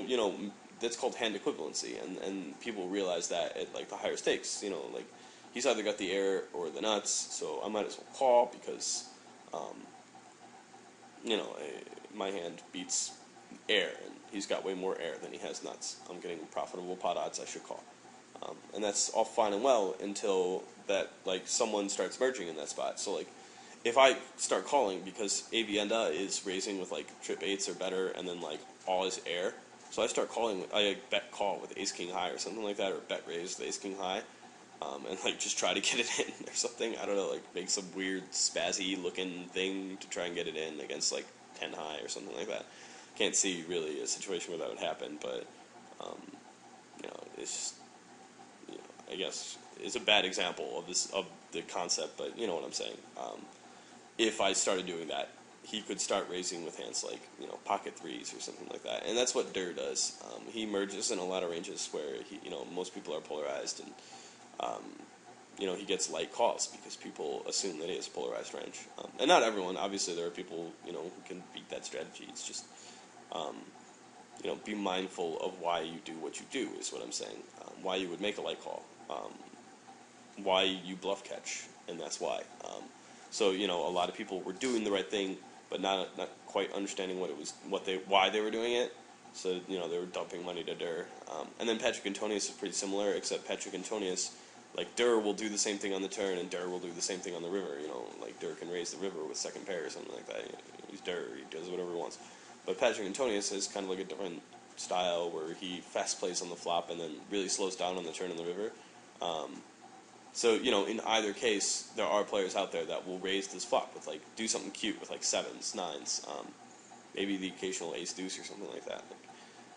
you know, that's called hand equivalency, and people realize that at like the higher stakes. You know, like he's either got the air or the nuts, so I might as well call because, you know, my hand beats air, and he's got way more air than he has nuts. I'm getting profitable pot odds. I should call, and that's all fine and well until that like someone starts merging in that spot. So like, if I start calling because Avienda is raising with like trip eights or better, and then like all is air, so I start calling. I like, bet call with ace king high or something like that, or bet raise with ace king high. And like just try to get it in or something. I don't know, like make some weird spazzy looking thing to try and get it in against like 10 high or something like that. Can't see really a situation where that would happen, but you know, it's just, you know, I guess it's a bad example of this of the concept, but you know what I'm saying. If I started doing that, he could start raising with hands like, you know, pocket threes or something like that, and that's what Durr does. He merges in a lot of ranges where he, you know, most people are polarized, and you know, he gets light calls because people assume that he has a polarized range. And not everyone. Obviously, there are people, you know, who can beat that strategy. It's just, you know, be mindful of why you do what you do is what I'm saying. Why you would make a light call. Why you bluff catch, and that's why. So, you know, a lot of people were doing the right thing, but not quite understanding what it was, why they were doing it. So, you know, they were dumping money to Durr. And then Patrick Antonius is pretty similar, except Patrick Antonius, like, Durr will do the same thing on the turn, and Durr will do the same thing on the river, you know, like, Durr can raise the river with second pair or something like that. He's Durr, he does whatever he wants. But Patrick Antonius is kind of like a different style, where he fast plays on the flop and then really slows down on the turn on the river. So, you know, in either case, there are players out there that will raise this flop with, like, do something cute with, like, sevens, nines, maybe the occasional ace deuce or something like that. Like,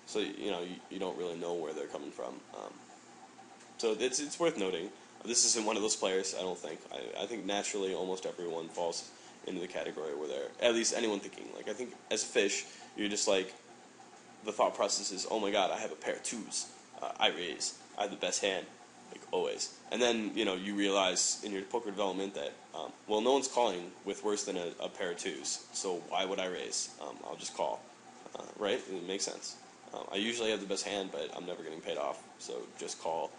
so, you know, you don't really know where they're coming from. So it's worth noting. This isn't one of those players, I don't think. I think naturally almost everyone falls into the category where they're, at least anyone thinking. Like, I think as a fish, you're just like, the thought process is, oh my god, I have a pair of twos. I raise. I have the best hand. Like, always. And then, you know, you realize in your poker development that, well, no one's calling with worse than a pair of twos, so why would I raise? I'll just call. Right? It makes sense. I usually have the best hand, but I'm never getting paid off, so just call.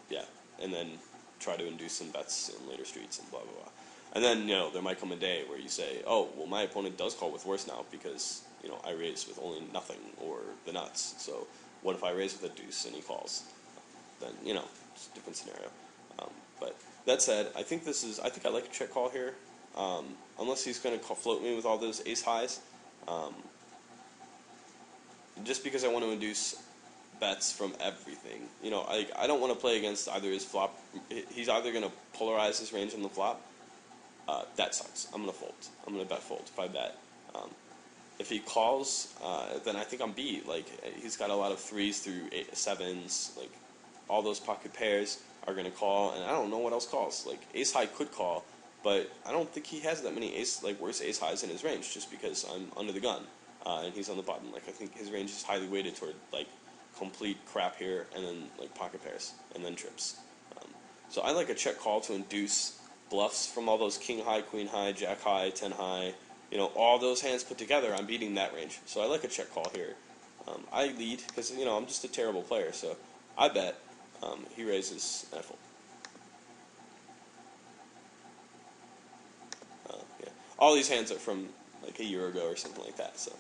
Yeah, and then try to induce some bets in later streets and blah, blah, blah. And then, you know, there might come a day where you say, oh, well, my opponent does call with worse now because, you know, I raise with only nothing or the nuts. So what if I raise with a deuce and he calls? Then, you know, it's a different scenario. But that said, I think I like a check call here. Unless he's going to float me with all those ace highs. Just because I want to induce bets from everything. You know, I don't want to play against either his flop. He's either going to polarize his range on the flop. That sucks. I'm going to fold. I'm going to bet fold if I bet. If he calls, then I think I'm beat. Like, he's got a lot of threes through sevens. Like, all those pocket pairs are going to call, and I don't know what else calls. Like, ace high could call, but I don't think he has that many worse ace highs in his range just because I'm under the gun. And he's on the button. Like, I think his range is highly weighted toward, like, complete crap here, and then, like, pocket pairs, and then trips. So I like a check call to induce bluffs from all those king high, queen high, jack high, 10 high. You know, all those hands put together, I'm beating that range. So I like a check call here. I lead, because, you know, I'm just a terrible player, so I bet. He raises, and I fold. Yeah. All these hands are from, like, a year ago or something like that, so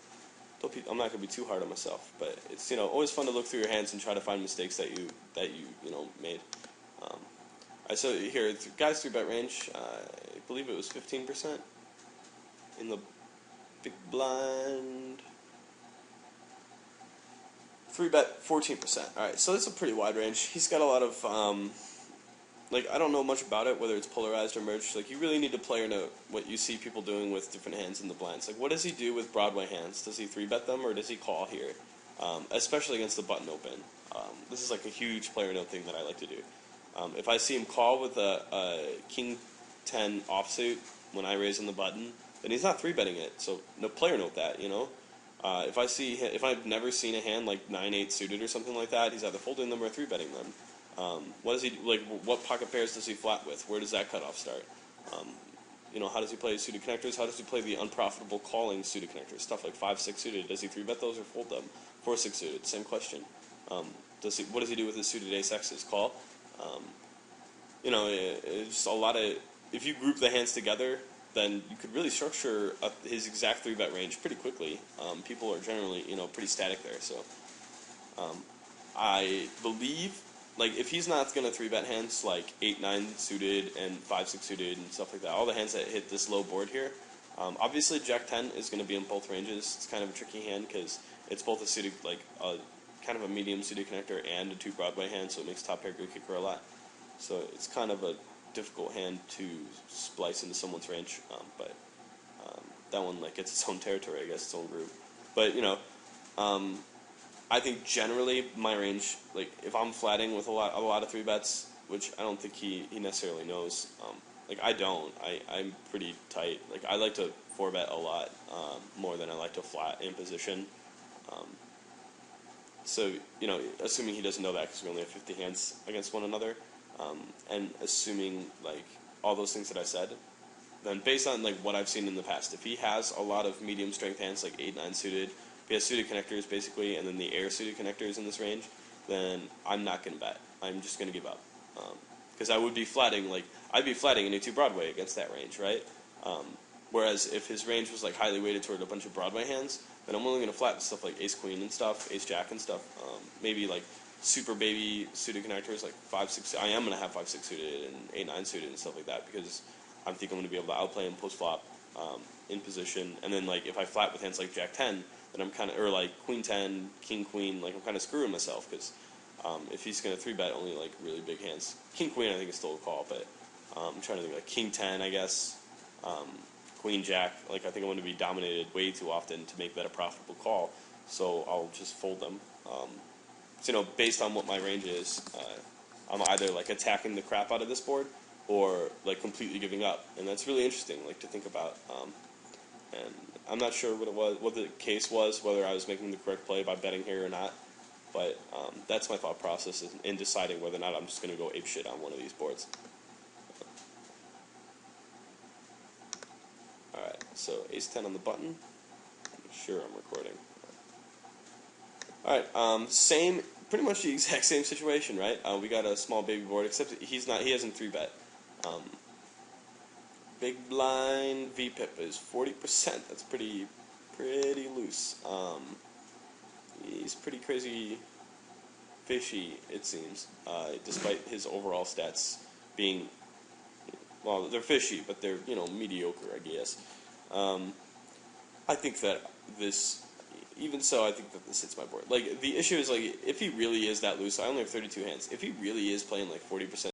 I'm not going to be too hard on myself, but it's, you know, always fun to look through your hands and try to find mistakes that you know, made. So here, guys 3-bet range, I believe it was 15% in the big blind. 3-bet 14%. All right, so that's a pretty wide range. He's got a lot of like, I don't know much about it, whether it's polarized or merged. Like, you really need to player note what you see people doing with different hands in the blinds. Like, what does he do with Broadway hands? Does he 3-bet them, or does he call here? Especially against the button open. This is like a huge player note thing that I like to do. If I see him call with a King 10 offsuit when I raise on the button, then he's not 3-betting it. So no, player note that, you know. If I've never seen a hand like 9-8 suited or something like that, he's either folding them or 3-betting them. What does he like? What pocket pairs does he flat with? Where does that cutoff start? how does he play suited connectors? How does he play the unprofitable calling suited connectors? Stuff like 5-6 suited. Does he 3-bet those or fold them? 4-6 suited, same question. What does he do with his suited ace X's? Call. It's a lot of. If you group the hands together, then you could really structure his exact 3-bet range pretty quickly. People are generally, pretty static there. So, I believe, like, if he's not going to 3-bet hands like 8-9 suited and 5-6 suited and stuff like that, all the hands that hit this low board here, obviously Jack-10 is going to be in both ranges. It's kind of a tricky hand because it's both a suited, like, kind of a medium suited connector and a 2 Broadway hand, so it makes top pair good kicker a lot. So it's kind of a difficult hand to splice into someone's range, but that one, like, gets its own territory, I guess, its own group. But, I think generally my range, like, if I'm flatting with a lot of 3-bets, which I don't think he necessarily knows, like, I'm pretty tight. Like, I like to 4-bet a lot more than I like to flat in position. So, assuming he doesn't know that because we only have 50 hands against one another, and assuming, like, all those things that I said, then based on, like, what I've seen in the past, if he has a lot of medium strength hands, like 8-9 suited, if he has suited connectors, basically, and then the air suited connectors in this range, then I'm not going to bet. I'm just going to give up. Because I would be flatting, like, I'd be flatting in a 2 Broadway against that range, right? Whereas if his range was, like, highly weighted toward a bunch of Broadway hands, then I'm only going to flat with stuff like ace-queen and stuff, ace-jack and stuff, maybe, like, super baby suited connectors, like 5-6, I am going to have 5-6 suited and 8-9 suited and stuff like that, because I think I'm going to be able to outplay him post-flop in position, and then, like, if I flat with hands like Jack-10, then I'm kind of, or like Queen-10, King-Queen, like, I'm kind of screwing myself, because if he's going to 3-bet only, like, really big hands, King-Queen I think is still a call, but I'm trying to think, like, King-10, I guess, Queen-Jack, like, I think I'm going to be dominated way too often to make that a profitable call, so I'll just fold them. So, based on what my range is, I'm either, like, attacking the crap out of this board or, like, completely giving up. And that's really interesting, like, to think about. And I'm not sure what the case was, whether I was making the correct play by betting here or not. But that's my thought process in deciding whether or not I'm just going to go apeshit on one of these boards. Alright, so ace-10 on the button. I'm sure I'm recording. Alright, pretty much the exact same situation, right? We got a small baby board, except he hasn't 3-bet. Big blind VPIP is 40%. That's pretty loose. He's pretty crazy fishy, it seems, despite his overall stats being, well, they're fishy, but they're, mediocre, I guess. I think that this, even so, I think that this hits my board. Like, the issue is, like, if he really is that loose, I only have 32 hands. If he really is playing, like, 40%